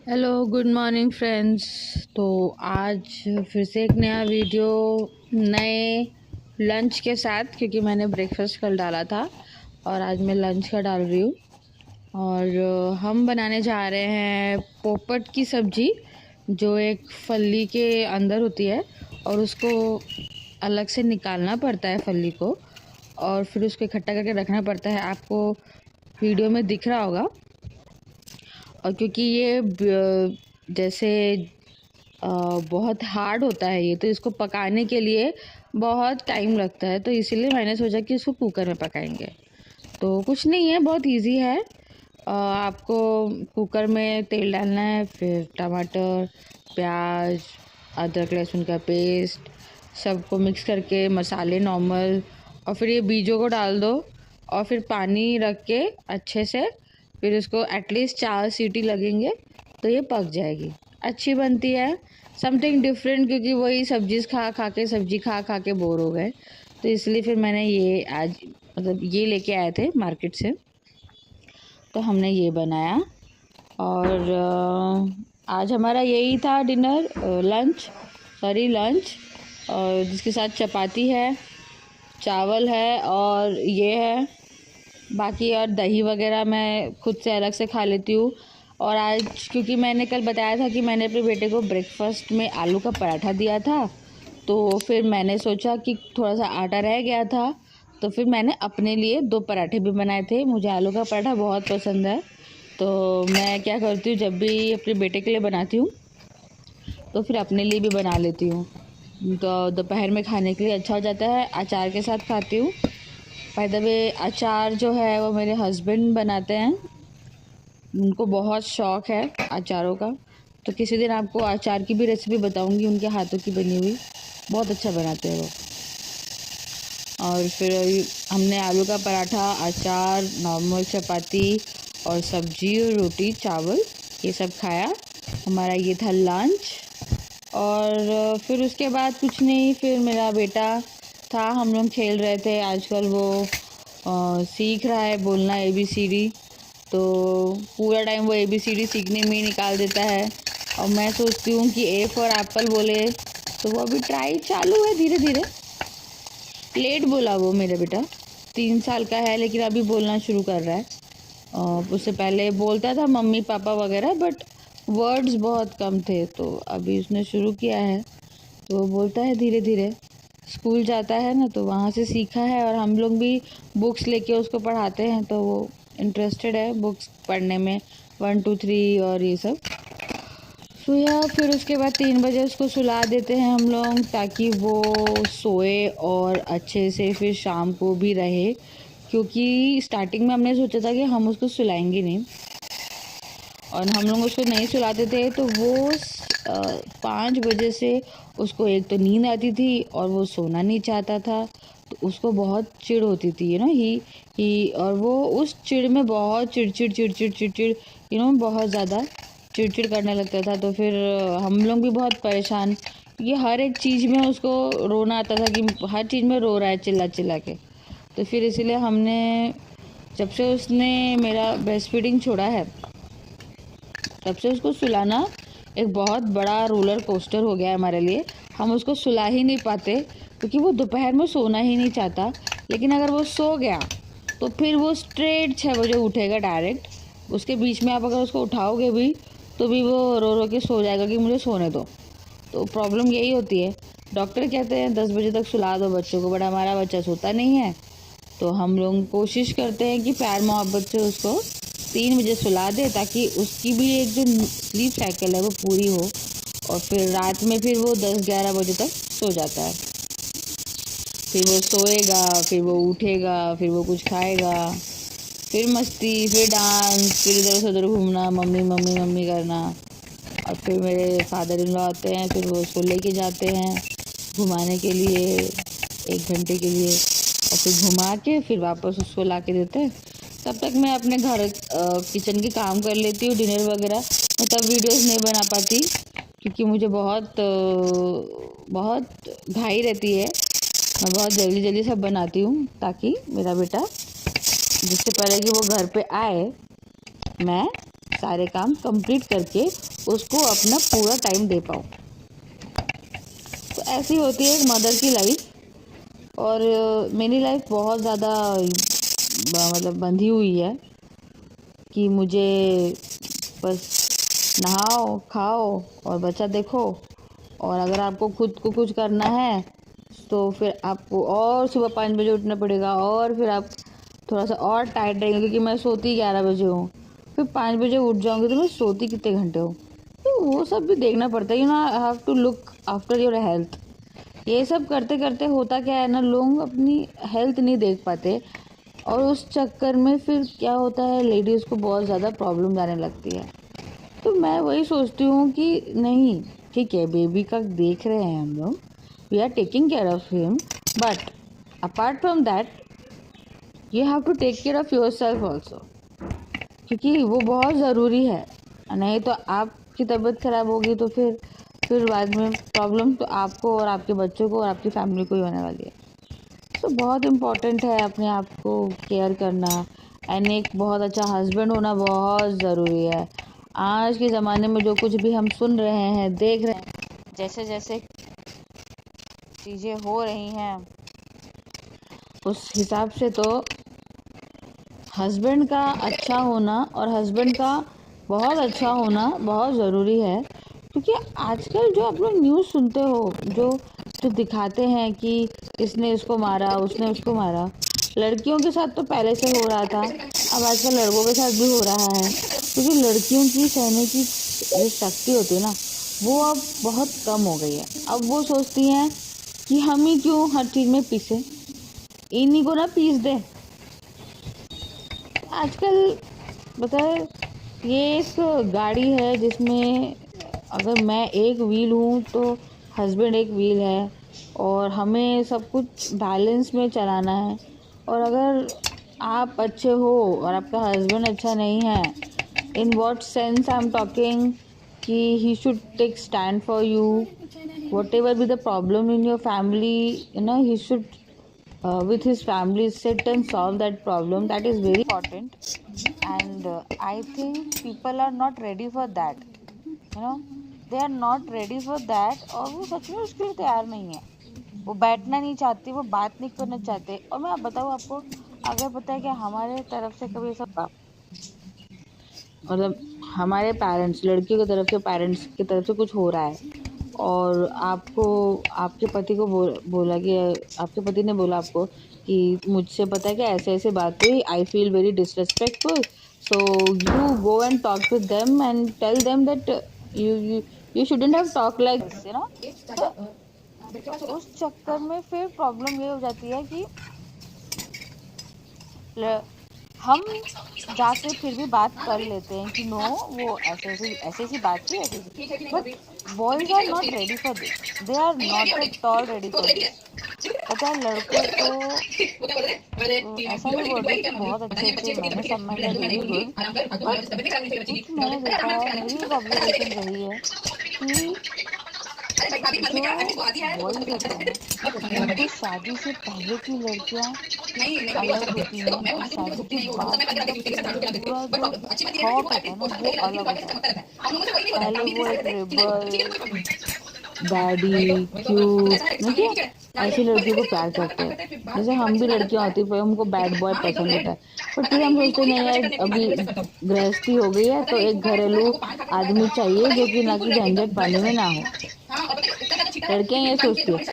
Hello good morning friends. तो आज फिर से एक नया वीडियो नए लंच के साथ, क्योंकि मैंने ब्रेकफास्ट कल डाला था और आज मैं लंच का डाल रही हूँ। और हम बनाने जा रहे हैं पोपट की सब्ज़ी, जो एक फली के अंदर होती है और उसको अलग से निकालना पड़ता है फली को, और फिर उसको इकट्ठा करके रखना पड़ता है। आपको वीडियो में दिख रहा होगा। और क्योंकि ये जैसे बहुत हार्ड होता है ये, तो इसको पकाने के लिए बहुत टाइम लगता है, तो इसीलिए मैंने सोचा कि इसको कुकर में पकाएंगे। तो कुछ नहीं है, बहुत इजी है। आपको कुकर में तेल डालना है, फिर टमाटर, प्याज, अदरक लहसुन का पेस्ट, सबको मिक्स करके मसाले नॉर्मल, और फिर ये बीजों को डाल दो और फिर पानी रख के अच्छे से, फिर इसको एटलीस्ट 4 सीटी लगेंगे तो ये पक जाएगी। अच्छी बनती है, समथिंग डिफरेंट, क्योंकि वही सब्जी खा खा के बोर हो गए, तो इसलिए फिर मैंने ये आज मतलब ये लेके आए थे मार्केट से, तो हमने ये बनाया। और आज हमारा यही था डिनर, लंच, और जिसके साथ चपाती है, चावल है और ये है। बाकी और दही वगैरह मैं खुद से अलग से खा लेती हूँ। और आज क्योंकि मैंने कल बताया था कि मैंने अपने बेटे को ब्रेकफास्ट में आलू का पराठा दिया था, तो फिर मैंने सोचा कि थोड़ा सा आटा रह गया था, तो फिर मैंने अपने लिए 2 पराठे भी बनाए थे। मुझे आलू का पराठा बहुत पसंद है, तो मैं क्या करती हूँ, जब भी अपने बेटे के लिए बनाती हूँ तो फिर अपने लिए भी बना लेती हूँ। तो दोपहर में खाने के लिए अच्छा हो जाता है। अचार के साथ खाती हूँ। बाय द वे, अचार जो है वो मेरे हस्बैंड बनाते हैं, उनको बहुत शौक़ है अचारों का। तो किसी दिन आपको अचार की भी रेसिपी बताऊंगी, उनके हाथों की बनी हुई, बहुत अच्छा बनाते हैं वो। और फिर हमने आलू का पराठा, अचार, नॉर्मल चपाती और सब्जी और रोटी चावल ये सब खाया। हमारा ये था लंच। और फिर उसके बाद कुछ नहीं, फिर मेरा बेटा था, हम लोग खेल रहे थे। आजकल वो सीख रहा है बोलना ABCD, तो पूरा टाइम वो ABCD सीखने में ही निकाल देता है। और मैं सोचती हूँ कि A फॉर एप्पल बोले, तो वो अभी ट्राई चालू है धीरे धीरे। लेट बोला वो मेरा बेटा, 3 साल का है लेकिन अभी बोलना शुरू कर रहा है। उससे पहले बोलता था मम्मी पापा वगैरह, बट वर्ड्स बहुत कम थे, तो अभी उसने शुरू किया है, तो वो बोलता है धीरे धीरे। स्कूल जाता है ना, तो वहाँ से सीखा है, और हम लोग भी बुक्स लेके उसको पढ़ाते हैं, तो वो इंटरेस्टेड है बुक्स पढ़ने में, 1 2 3 और ये सब। तो या फिर उसके बाद 3 बजे उसको सुला देते हैं हम लोग, ताकि वो सोए और अच्छे से फिर शाम को भी रहे। क्योंकि स्टार्टिंग में हमने सोचा था कि हम उसको सुलाएंगे नहीं, और हम लोग उसको नहीं सुलाते थे, तो वो 5 बजे से उसको एक तो नींद आती थी और वो सोना नहीं चाहता था, तो उसको बहुत चिढ़ होती थी, ही और वो उस चिढ़ में बहुत चिड़चिड़ बहुत ज़्यादा चिड़चिड़ करने लगता था। तो फिर हम लोग भी बहुत परेशान, ये हर एक चीज़ में उसको रोना आता था, कि हर चीज़ में रो रहा है चिल्ला चिल्ला के। तो फिर इसीलिए हमने, जब से उसने मेरा ब्रेस्ट फीडिंग छोड़ा है, तब से उसको सुलाना एक बहुत बड़ा रोलर कोस्टर हो गया है हमारे लिए। हम उसको सुला ही नहीं पाते, क्योंकि वो दोपहर में सोना ही नहीं चाहता। लेकिन अगर वो सो गया तो फिर वो स्ट्रेट 6 बजे उठेगा डायरेक्ट। उसके बीच में आप अगर उसको उठाओगे भी, तो भी वो रो रो के सो जाएगा कि मुझे सोने दो। तो प्रॉब्लम यही होती है। डॉक्टर कहते हैं 10 बजे तक सुला दो बच्चों को, बट हमारा बच्चा सोता नहीं है। तो हम लोग कोशिश करते हैं कि प्यार मोहब्बत से उसको 3 बजे सुला दे, ताकि उसकी भी एक जो स्लीप साइकिल है वो पूरी हो, और फिर रात में फिर वो 10-11 बजे तक सो जाता है। फिर वो सोएगा, फिर वो उठेगा, फिर वो कुछ खाएगा, फिर मस्ती, फिर डांस, फिर इधर से उधर घूमना, मम्मी मम्मी मम्मी करना। और फिर मेरे फादर इन लॉ आते हैं, फिर वो उसको लेके जाते हैं घुमाने के लिए 1 घंटे के लिए, और फिर घुमा के फिर वापस उसको ला के देते हैं। तब तक मैं अपने घर किचन के काम कर लेती हूँ, डिनर वगैरह। मैं तब वीडियोस नहीं बना पाती, क्योंकि मुझे बहुत घाई रहती है। मैं बहुत जल्दी जल्दी सब बनाती हूँ, ताकि मेरा बेटा जिससे पहले कि वो घर पे आए, मैं सारे काम कंप्लीट करके उसको अपना पूरा टाइम दे पाऊँ। तो ऐसी होती है एक मदर की लाइफ। और मेरी लाइफ बहुत ज़्यादा मतलब बंधी हुई है कि मुझे बस नहाओ, खाओ और बच्चा देखो। और अगर आपको खुद को कुछ करना है तो फिर आपको और सुबह 5 बजे उठना पड़ेगा, और फिर आप थोड़ा सा और टाइट रहेंगे, क्योंकि मैं सोती 11 बजे हूँ। फिर 5 बजे उठ जाऊँगी तो मैं सोती कितने घंटे हूँ, तो वो सब भी देखना पड़ता है। You know, I have to look after your health. ये सब करते करते होता क्या है ना, लोग अपनी हेल्थ नहीं देख पाते, और उस चक्कर में फिर क्या होता है, लेडीज़ को बहुत ज़्यादा प्रॉब्लम आने लगती है। तो मैं वही सोचती हूँ कि नहीं, ठीक है, बेबी का देख रहे हैं हम लोग, we are taking care of him, but apart from that you have to take care of yourself also, क्योंकि वो बहुत ज़रूरी है। नहीं तो आपकी तबीयत ख़राब होगी तो फिर बाद में प्रॉब्लम तो आपको और आपके बच्चों को और आपकी फैमिली को ही होने वाली है। तो बहुत इम्पॉर्टेंट है अपने आप को केयर करना, एंड एक बहुत अच्छा हस्बैंड होना बहुत ज़रूरी है। आज के ज़माने में जो कुछ भी हम सुन रहे हैं, देख रहे हैं, जैसे जैसे चीज़ें हो रही हैं, उस हिसाब से तो हस्बैंड का अच्छा होना और हस्बैंड का बहुत अच्छा होना बहुत ज़रूरी है। क्योंकि आजकल जो आप लोग न्यूज़ सुनते हो, जो जो दिखाते हैं कि इसने इसको मारा, उसने उसको मारा, लड़कियों के साथ तो पहले से हो रहा था, अब आजकल लड़कों के साथ भी हो रहा है। क्योंकि लड़कियों की सहने की जो शक्ति होती है ना, वो अब बहुत कम हो गई है। अब वो सोचती हैं कि हम ही क्यों हर चीज़ में पीसे, इन्हीं को ना पीस दें। आजकल बताए, ये एक गाड़ी है जिसमें अगर मैं एक व्हील हूँ तो हस्बैंड एक व्हील है, और हमें सब कुछ बैलेंस में चलाना है। और अगर आप अच्छे हो और आपका हस्बैंड अच्छा नहीं है, in what sense I am talking, कि he should take stand for you, whatever be the problem in your family, you know, he should with his family sit and solve that problem. That is very important. And I think people are not ready for that, you know, they are not ready for that। और वो सच में उसके लिए तैयार नहीं है, वो बैठना नहीं चाहते, वो बात नहीं करना चाहते। और मैं बताऊँ आपको, अगर पता है कि हमारे तरफ से कभी ऐसा, मतलब हमारे पेरेंट्स, लड़कियों की तरफ से पेरेंट्स की तरफ से कुछ हो रहा है, और आपको आपके पति को बोला कि आपके पति ने बोला आपको कि मुझसे पता है कि ऐसे ऐसे बात हुई, I feel very disrespectful, so you go and talk with them and tell them that you you shouldn't have talk like this, you know. तो उस चक्कर में फिर प्रॉब्लम ये हो जाती है कि हम जाके फिर भी बात कर लेते हैं कि नो, वो ऐसे ऐसी बात थी, ऐसी। But boys are not ready for this, they are not at all ready for this. पता है, लड़कों को ऐसा नहीं बोल रही कि बहुत अच्छे अच्छे मैंने सब में वेरी गुड, बट कुछ मैंने देखा है, मेरी एक ऑब्जर्वेशन रही है कि जो बॉयज होते हैं ना, उनकी शादी से पहले की लड़कियां अलग होती हैं, और शादी के बाद पूरा जो थॉट होता है ना, वो अलग होता है। पहले वो एक रेबल, डैडी, क्यूट, देखिए ऐसी लड़कियों को प्यार करते हैं। जैसे हम भी लड़कियां होती है, हमको बैड बॉय पसंद होता है, पर फिर हम सोचते नहीं यार, अभी गृहस्थी हो गई है तो एक घरेलू आदमी चाहिए जो कि ना कि झंझट पानी में ना हो। लड़कियां ये सोचती है।